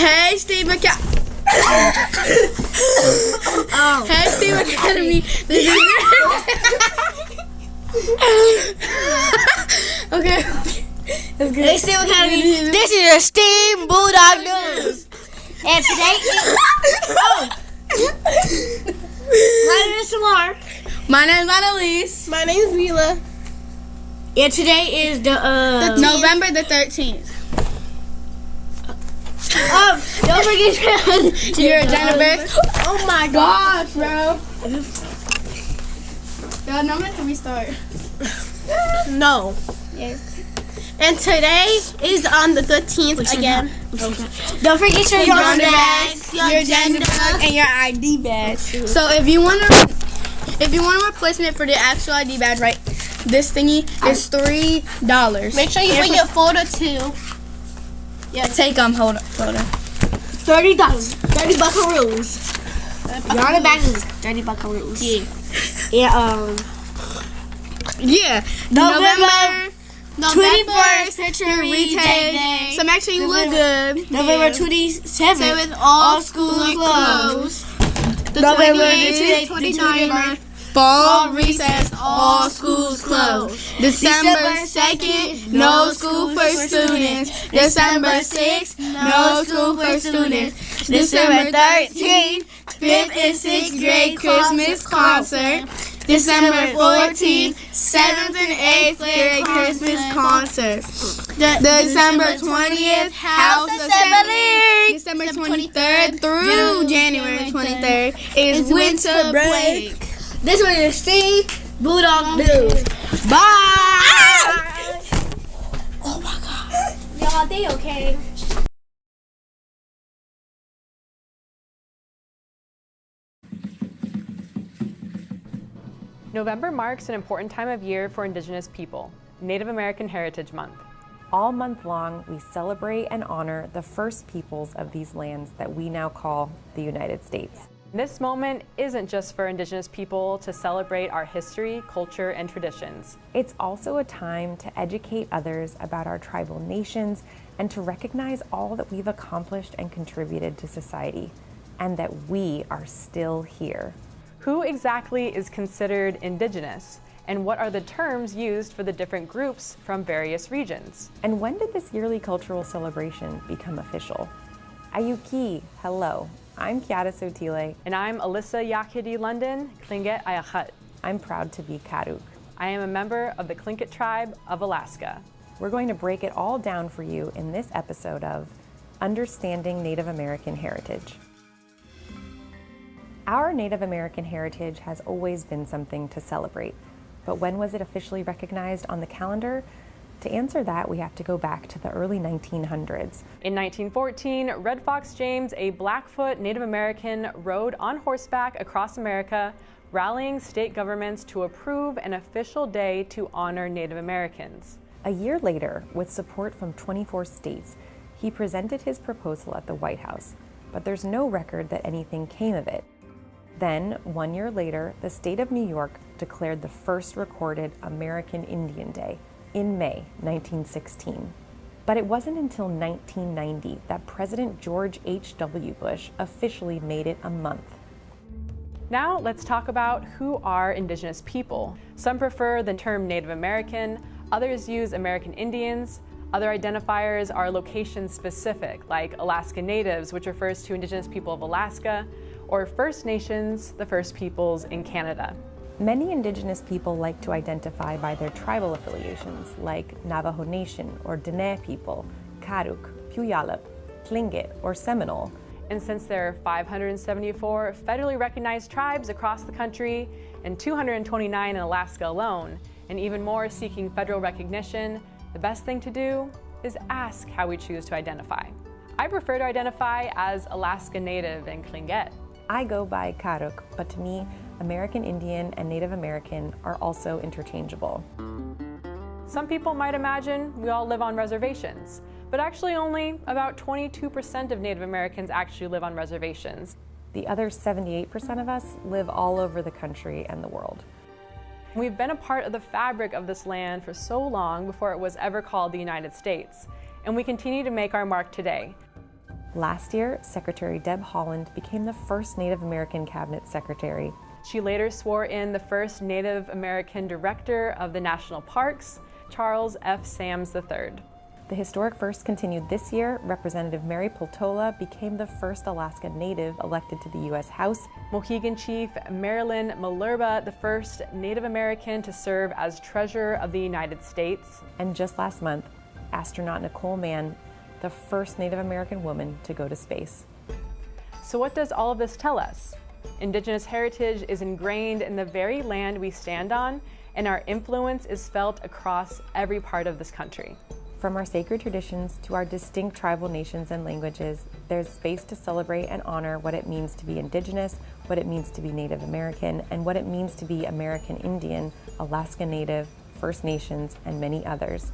Hey, Steve Academy. Hey, Steve Academy. This is okay. That's good. Hey, Steve Academy. This is your Steam Bulldog News. And today is... My name is Samar. My name is Annalise. My name is Mila. And today is the November the 13th. Don't forget your agenda bag. Oh my gosh, bro. Y'all know when we start? No. Yes. And today is on the 13th again. Don't forget your agenda bags, your agenda bag, and your ID badge. So if you want a replacement for the actual ID badge, right? This thingy is $3. Make sure you bring your photo too. Yeah, take hold up, photo. $30. 30 buckaroos. Your on the back is 30 buckaroos. Yeah. Yeah. November 21st, Century retake Day. So make sure you look good. November 27th, all schools closed. November 29th, fall recess, all schools closed. December 2nd, no school for students. December 6th, no school for students. December 13th, 5th and 6th grade Christmas concert. December 14th, 7th and 8th grade Christmas concert. December 20th, House Assembly. December 23rd through January 23rd is winter break. This one is Steve Bulldog News. Bye! Oh my God. Y'all, they okay? November marks an important time of year for Indigenous people, Native American Heritage Month. All month long, we celebrate and honor the first peoples of these lands that we now call the United States. This moment isn't just for Indigenous people to celebrate our history, culture, and traditions. It's also a time to educate others about our tribal nations and to recognize all that we've accomplished and contributed to society, and that we are still here. Who exactly is considered Indigenous? And what are the terms used for the different groups from various regions? And when did this yearly cultural celebration become official? Ayuki, hello. I'm Kiara Sotile. And I'm Alyssa Yakhidi London, Tlingit Ayakhat. I'm proud to be Karuk. I am a member of the Tlingit tribe of Alaska. We're going to break it all down for you in this episode of Understanding Native American Heritage. Our Native American heritage has always been something to celebrate, but when was it officially recognized on the calendar? To answer that, we have to go back to the early 1900s. In 1914, Red Fox James, a Blackfoot Native American, rode on horseback across America, rallying state governments to approve an official day to honor Native Americans. A year later, with support from 24 states, he presented his proposal at the White House, but there's no record that anything came of it. Then, 1 year later, the state of New York declared the first recorded American Indian Day in May 1916. But it wasn't until 1990 that President George H.W. Bush officially made it a month. Now let's talk about who are Indigenous people. Some prefer the term Native American, others use American Indians. Other identifiers are location specific, like Alaska Natives, which refers to Indigenous people of Alaska, or First Nations, the First Peoples in Canada. Many Indigenous people like to identify by their tribal affiliations, like Navajo Nation or Dene people, Karuk, Puyallup, Tlingit, or Seminole. And since there are 574 federally recognized tribes across the country and 229 in Alaska alone, and even more seeking federal recognition, the best thing to do is ask how we choose to identify. I prefer to identify as Alaska Native and Tlingit. I go by Karuk, but to me, American Indian and Native American are also interchangeable. Some people might imagine we all live on reservations, but actually only about 22% of Native Americans actually live on reservations. The other 78% of us live all over the country and the world. We've been a part of the fabric of this land for so long before it was ever called the United States, and we continue to make our mark today. Last year, Secretary Deb Haaland became the first Native American cabinet secretary. She later swore in the first Native American director of the national parks, Charles F. Sams III. The historic first continued this year. Representative Mary Peltola became the first Alaska Native elected to the U.S. House. Mohegan Chief Marilyn Malerba, the first Native American to serve as Treasurer of the United States. And just last month, astronaut Nicole Mann, the first Native American woman to go to space. So what does all of this tell us? Indigenous heritage is ingrained in the very land we stand on, and our influence is felt across every part of this country. From our sacred traditions to our distinct tribal nations and languages, there's space to celebrate and honor what it means to be Indigenous, what it means to be Native American, and what it means to be American Indian, Alaska Native, First Nations, and many others.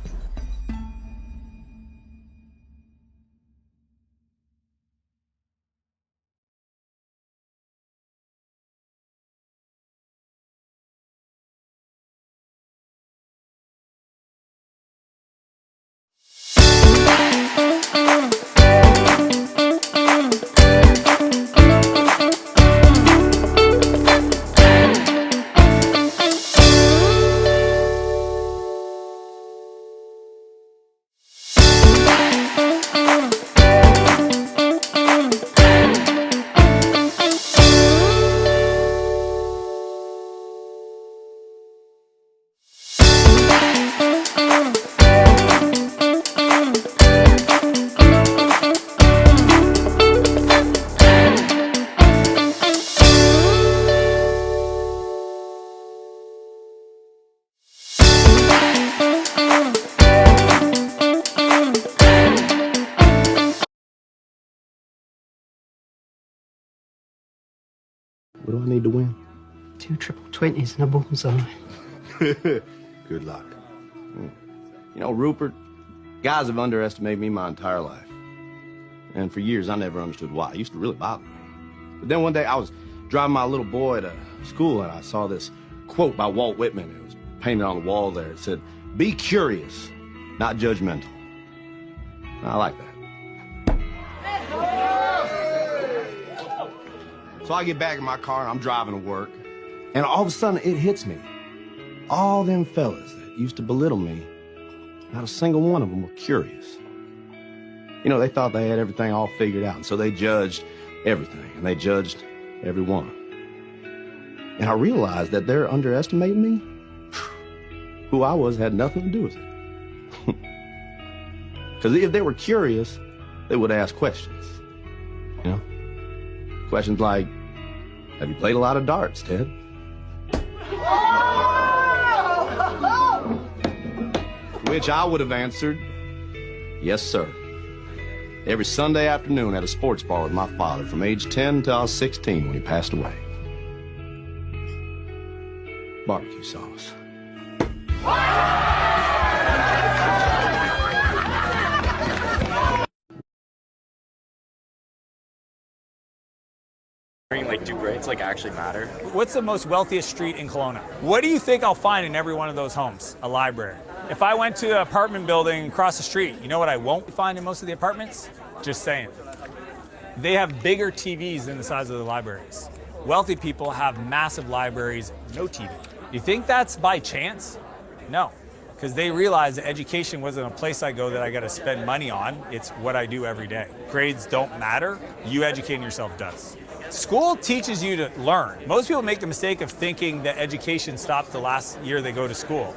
What do I need to win? 2 triple 20s and a bullseye. Good luck. You know, Rupert, guys have underestimated me my entire life. And for years, I never understood why. It used to really bother me. But then one day, I was driving my little boy to school, and I saw this quote by Walt Whitman. It was painted on the wall there. It said, "Be curious, not judgmental." I like that. So I get back in my car, and I'm driving to work, and all of a sudden, it hits me. All them fellas that used to belittle me, not a single one of them were curious. You know, they thought they had everything all figured out, and so they judged everything, and they judged everyone. And I realized that they're underestimating me. Who I was had nothing to do with it. Because if they were curious, they would ask questions. You know? Questions like, have you played a lot of darts, Ted? Which I would have answered, yes, sir. Every Sunday afternoon at a sports bar with my father from age 10 until I was 16 when he passed away. Barbecue sauce. Like, do grades like actually matter? What's the most wealthiest street in Kelowna? What do you think I'll find in every one of those homes? A library. If I went to an apartment building across the street, you know what I won't find in most of the apartments? Just saying. They have bigger TVs than the size of the libraries. Wealthy people have massive libraries, no TV. You think that's by chance? No, because they realize that education wasn't a place I go that I got to spend money on. It's what I do every day. Grades don't matter. You educating yourself does. School teaches you to learn. Most people make the mistake of thinking that education stopped the last year they go to school.